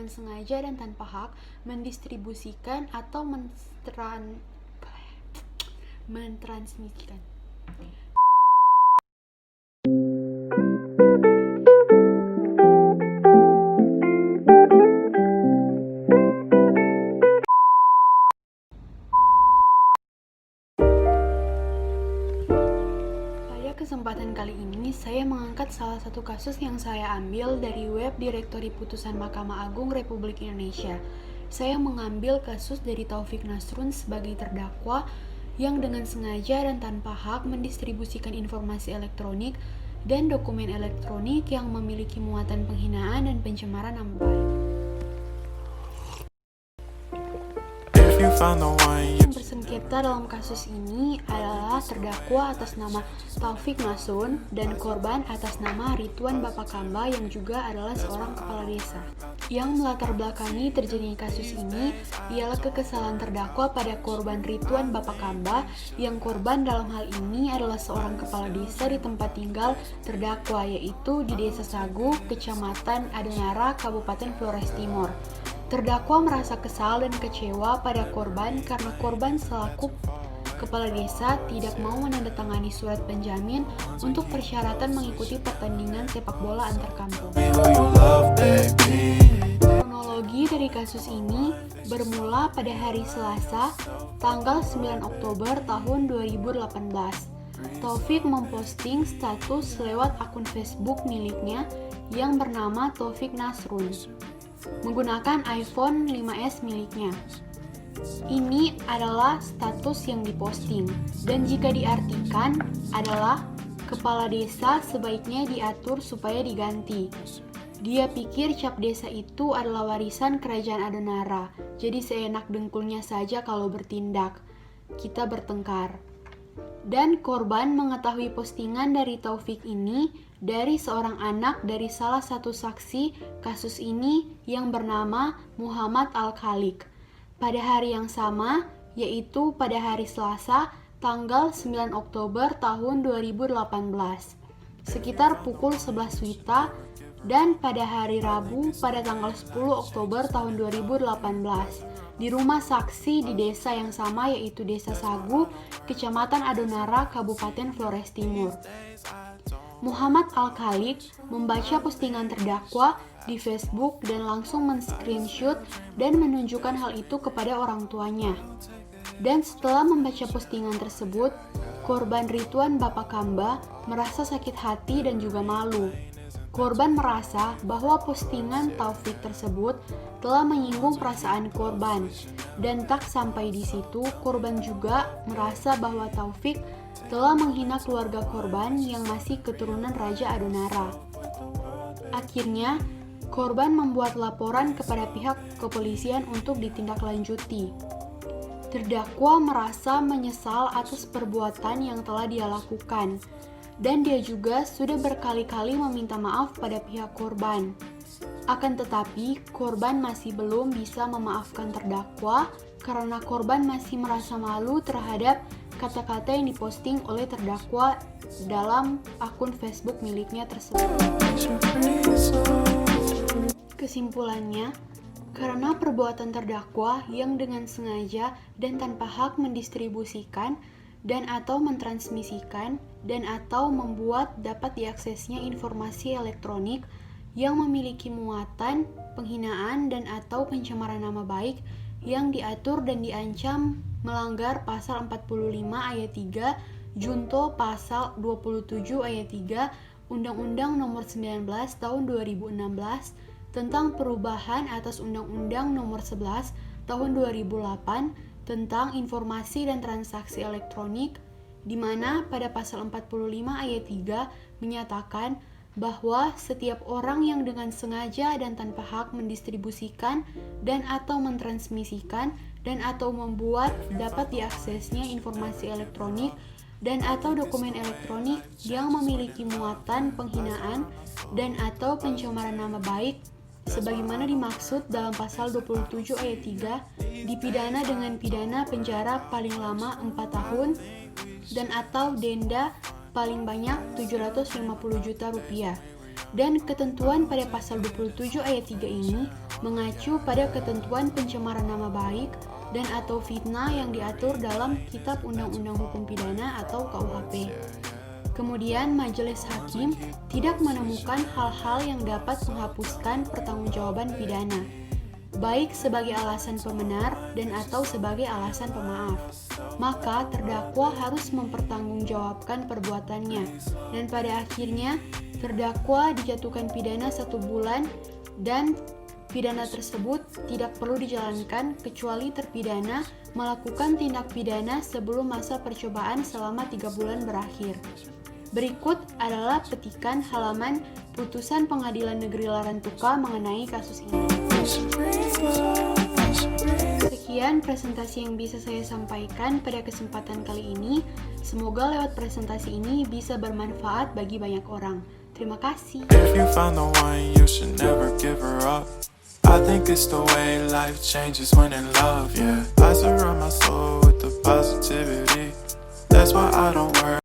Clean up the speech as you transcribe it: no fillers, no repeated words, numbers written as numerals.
dengan sengaja dan tanpa hak mendistribusikan atau mentransmisikan. Pada kesempatan kali ini, saya mengangkat salah satu kasus yang saya ambil dari web Direktori Putusan Mahkamah Agung Republik Indonesia. Saya mengambil kasus dari Taufik Nasrun sebagai terdakwa yang dengan sengaja dan tanpa hak mendistribusikan informasi elektronik dan dokumen elektronik yang memiliki muatan penghinaan dan pencemaran nama baik. Yang bersengketa dalam kasus ini adalah terdakwa atas nama Taufik Nasrun dan korban atas nama Ridwan Bapakamba yang juga adalah seorang kepala desa. Yang melatar belakangi terjadinya kasus ini ialah kekesalan terdakwa pada korban Ridwan Bapakamba yang korban dalam hal ini adalah seorang kepala desa di tempat tinggal terdakwa, yaitu di Desa Sagu, Kecamatan Adonara, Kabupaten Flores Timur. Terdakwa merasa kesal dan kecewa pada korban karena korban selaku kepala desa tidak mau menandatangani surat penjamin untuk persyaratan mengikuti pertandingan sepak bola antar kampung. Kronologi dari kasus ini bermula pada hari Selasa, tanggal 9 Oktober tahun 2018. Taufik memposting status lewat akun Facebook miliknya yang bernama Taufik Nasrun menggunakan iPhone 5S miliknya. Ini adalah status yang diposting, dan jika diartikan adalah kepala desa sebaiknya diatur supaya diganti. Dia pikir cap desa itu adalah warisan kerajaan Adonara, jadi seenak dengkulnya saja kalau bertindak. Kita bertengkar. Dan korban mengetahui postingan dari Taufik ini dari seorang anak dari salah satu saksi kasus ini yang bernama Muhammad Al-Khaliq. Pada hari yang sama, yaitu pada hari Selasa, tanggal 9 Oktober tahun 2018, sekitar pukul 11 WITA, dan pada hari Rabu pada tanggal 10 Oktober tahun 2018, di rumah saksi di desa yang sama yaitu Desa Sagu, Kecamatan Adonara, Kabupaten Flores Timur. Muhammad Al-Khaliq membaca postingan terdakwa di Facebook dan langsung men-screenshot dan menunjukkan hal itu kepada orang tuanya. Dan setelah membaca postingan tersebut, korban Ridwan Bapakamba merasa sakit hati dan juga malu. Korban merasa bahwa postingan Taufik tersebut telah menyinggung perasaan korban, dan tak sampai di situ, korban juga merasa bahwa Taufik telah menghina keluarga korban yang masih keturunan Raja Adonara. Akhirnya, korban membuat laporan kepada pihak kepolisian untuk ditindaklanjuti. Terdakwa merasa menyesal atas perbuatan yang telah dia lakukan, dan dia juga sudah berkali-kali meminta maaf pada pihak korban. Akan tetapi, korban masih belum bisa memaafkan terdakwa karena korban masih merasa malu terhadap kata-kata yang diposting oleh terdakwa dalam akun Facebook miliknya tersebut. Kesimpulannya, karena perbuatan terdakwa yang dengan sengaja dan tanpa hak mendistribusikan dan atau mentransmisikan dan atau membuat dapat diaksesnya informasi elektronik yang memiliki muatan, penghinaan dan atau pencemaran nama baik yang diatur dan diancam melanggar pasal 45 ayat 3 junto pasal 27 ayat 3 Undang-Undang Nomor 19 Tahun 2016 tentang perubahan atas Undang-Undang Nomor 11 Tahun 2008 tentang informasi dan transaksi elektronik, di mana pada pasal 45 ayat 3 menyatakan bahwa setiap orang yang dengan sengaja dan tanpa hak mendistribusikan dan atau mentransmisikan dan atau membuat dapat diaksesnya informasi elektronik dan atau dokumen elektronik yang memiliki muatan penghinaan dan atau pencemaran nama baik sebagaimana dimaksud dalam pasal 27 ayat 3 dipidana dengan pidana penjara paling lama 4 tahun dan atau denda paling banyak 750 juta rupiah. dan ketentuan pada pasal 27 ayat 3 ini mengacu pada ketentuan pencemaran nama baik dan atau fitnah yang diatur dalam Kitab Undang-Undang Hukum Pidana atau KUHP. Kemudian, majelis hakim tidak menemukan hal-hal yang dapat menghapuskan pertanggungjawaban pidana, baik sebagai alasan pembenar dan atau sebagai alasan pemaaf. Maka terdakwa harus mempertanggungjawabkan perbuatannya, dan pada akhirnya terdakwa dijatuhkan pidana 1 bulan dan pidana tersebut tidak perlu dijalankan kecuali terpidana melakukan tindak pidana sebelum masa percobaan selama 3 bulan berakhir. Berikut adalah petikan halaman putusan Pengadilan Negeri Larantuka mengenai kasus ini. Sekian presentasi yang bisa saya sampaikan pada kesempatan kali ini. Semoga lewat presentasi ini bisa bermanfaat bagi banyak orang. Terima kasih. If you found the one, you should never give her up. I think it's the way life changes when in love, yeah. I surround my soul with the positivity. That's why I don't worry.